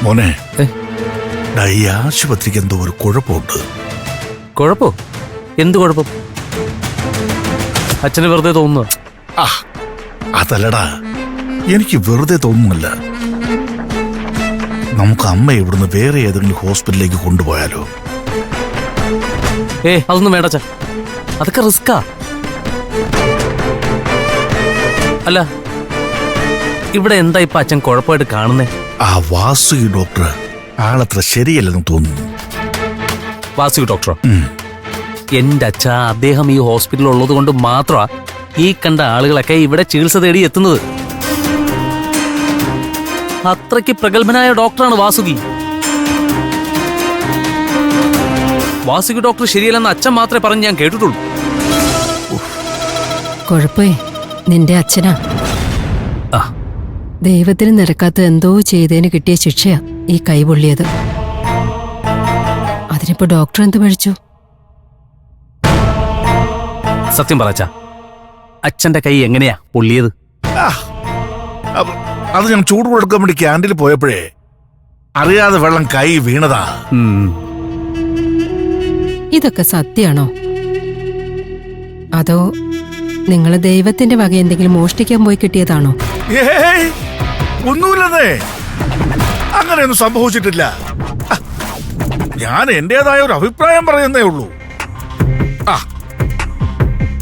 മോനെ, ഈ ആശുപത്രിക്ക് എന്തോ ഒരു കുഴപ്പമുണ്ട്. കുഴപ്പോ? എന്ത് കുഴപ്പം? അച്ഛന് വെറുതെ തോന്നുന്നു. അതല്ലടാ, എനിക്ക് വെറുതെ തോന്നുന്നല്ല. നമുക്ക് അമ്മ ഇവിടുന്ന് വേറെ ഏതെങ്കിലും ഹോസ്പിറ്റലിലേക്ക് കൊണ്ടുപോയാലോ? അതൊന്നും വേണ്ട അച്ഛാ, അതൊക്കെ റിസ്കാ. അല്ല, ഇവിടെ എന്താ ഇപ്പൊ അച്ഛൻ കുഴപ്പമായിട്ട് കാണുന്നേ? ആ വാസുകി ഡോക്ടർ ആളത്ര ശരിയല്ലെന്ന് തോന്നുന്നു. വാസുകി ഡോക്ടറോ? എന്റെ അച്ഛാ, അദ്ദേഹം ഈ ഹോസ്പിറ്റലിൽ ഉള്ളത് കൊണ്ട് മാത്രമാ ഈ കണ്ട ആളുകളൊക്കെ ഇവിടെ ചികിത്സ തേടി എത്തുന്നത്. അത്രയ്ക്ക് പ്രഗത്ഭനായ ഡോക്ടറാണ് വാസുകി. വാസുകി ഡോക്ടർ ശരിയല്ലെന്ന് അച്ഛൻ മാത്രമേ പറഞ്ഞ് ഞാൻ കേട്ടിട്ടുള്ളൂ. കുഴപ്പേ നിന്റെ അച്ഛനാ. ദൈവത്തിന് നിരക്കാത്ത എന്തോ ചെയ്തതിന് കിട്ടിയ ശിക്ഷയാ ഈ കൈ പൊള്ളിയത്. അതിനിപ്പോ ഡോക്ടർ എന്ത് പഴിച്ചു? സത്യം പറ അച്ഛാ, അച്ഛന്റെ കൈ എങ്ങനെയാ പൊള്ളിയത്? അത് ഞാൻ ചൂട് കൊടുക്കാൻ വേണ്ടി ക്യാൻറ്റീനിൽ പോയപ്പോഴേ അറിയാതെ വെള്ളം കൈ വീണതാ. ഇതൊക്കെ സത്യാണോ? അതോ നിങ്ങൾ ദൈവത്തിന്റെ വക എന്തെങ്കിലും മോഷ്ടിക്കാൻ പോയി കിട്ടിയതാണോ? ഒന്നുമില്ലെന്നേ, അങ്ങനെയൊന്നും സംഭവിച്ചിട്ടില്ല. ഞാൻ എന്റേതായ ഒരു അഭിപ്രായം പറയുന്നേ ഉള്ളൂ.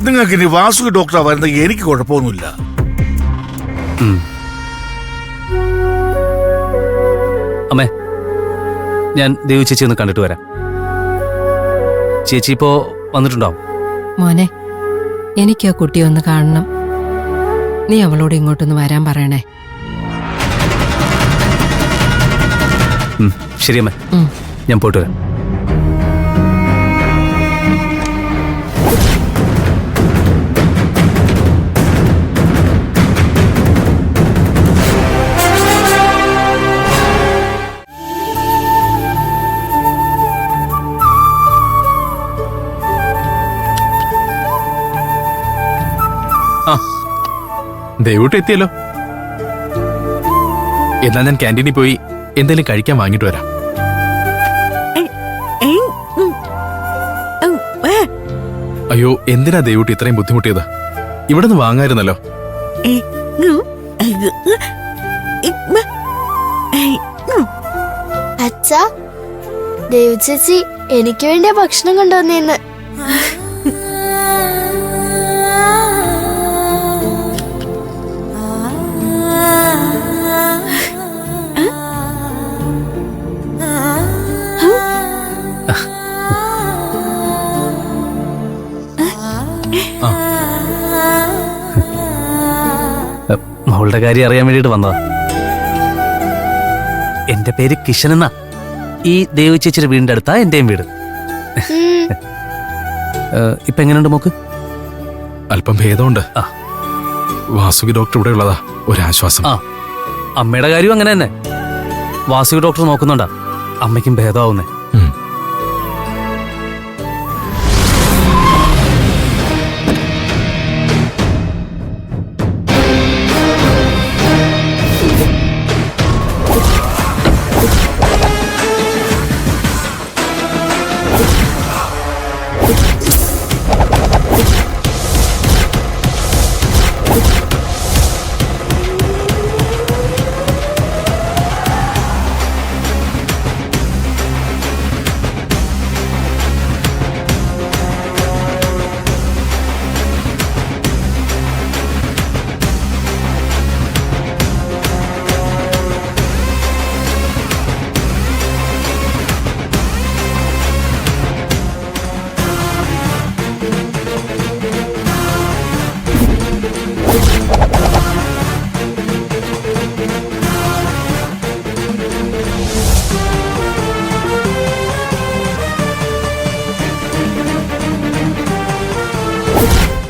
നിങ്ങൾക്ക് ഇനി വാസുകി ഡോക്ടറാ വരുന്നത് എനിക്ക് കുഴപ്പമൊന്നുമില്ല. അമ്മേ, ഞാൻ ദേവി ചേച്ചി ഒന്ന് കണ്ടിട്ട് വരാം. ചേച്ചി ഇപ്പോ വന്നിട്ടുണ്ടാവും. മോനെ, എനിക്ക് ആ കുട്ടിയെ ഒന്ന് കാണണം. നീ അവളോട് ഇങ്ങോട്ടൊന്ന് വരാൻ പറയണേ. ശരി അമ്മേ, ഞാൻ പോയിട്ട് വരാം. ദയവൂട്ട് എത്തിയല്ലോ. എന്നാ ഞാൻ ക്യാൻറ്റീനിൽ പോയി എന്തെങ്കിലും കഴിക്കാൻ വാങ്ങിട്ട് വരാം. അയ്യോ, എന്തിനാ ദയവൂട്ട് ഇത്രയും ബുദ്ധിമുട്ടിയത്? ഇവിടെ നിന്ന് വാങ്ങായിരുന്നല്ലോ. അച്ഛാ, ദേവി ചേച്ചി എനിക്ക് വേണ്ടിയ ഭക്ഷണം കൊണ്ടുവന്നേന്ന്. മകളുടെ കാര്യം അറിയാൻ വേണ്ടിട്ട് വന്നതാ. എന്റെ പേര് കിഷൻ എന്നാ. ഈ ദേവി ചേച്ചിയുടെ വീടിന്റെ അടുത്താ എന്റെയും വീട്. ഇപ്പൊ എങ്ങനെയുണ്ട് മോക്ക്? അല്പം ഭേദമുണ്ട്. വാസുകി ഡോക്ടർ ഇവിടെ ഉള്ളതാ ഒരാശ്വാസം. അമ്മയുടെ കാര്യം അങ്ങനെ തന്നെ. വാസുകി ഡോക്ടർ നോക്കുന്നുണ്ടാ അമ്മയ്ക്കും ഭേദമാവുന്നേ.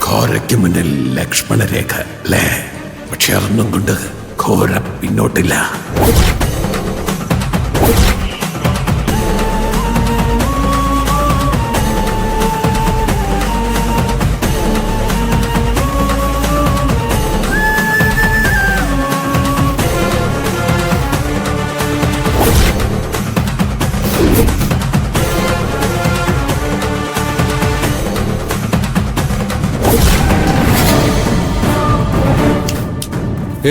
ഘോരയ്ക്ക് മുന്നിൽ ലക്ഷ്മണരേഖ അല്ലേ? പക്ഷെ അതൊന്നും കൊണ്ട് ഘോര പിന്നോട്ടില്ല.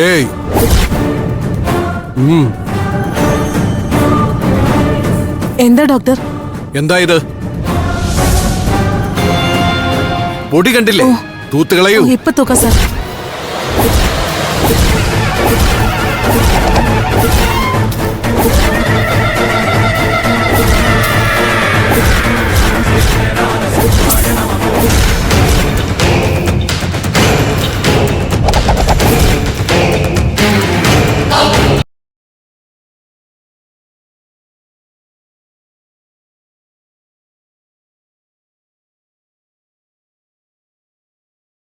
ഏയ് എന്താ ഡോക്ടർ? എന്താ ഇത്? പൊടി കണ്ടില്ലേ? തൂത്തുകളയൂ. ഇപ്പൊ തൂക്കാം സാർ.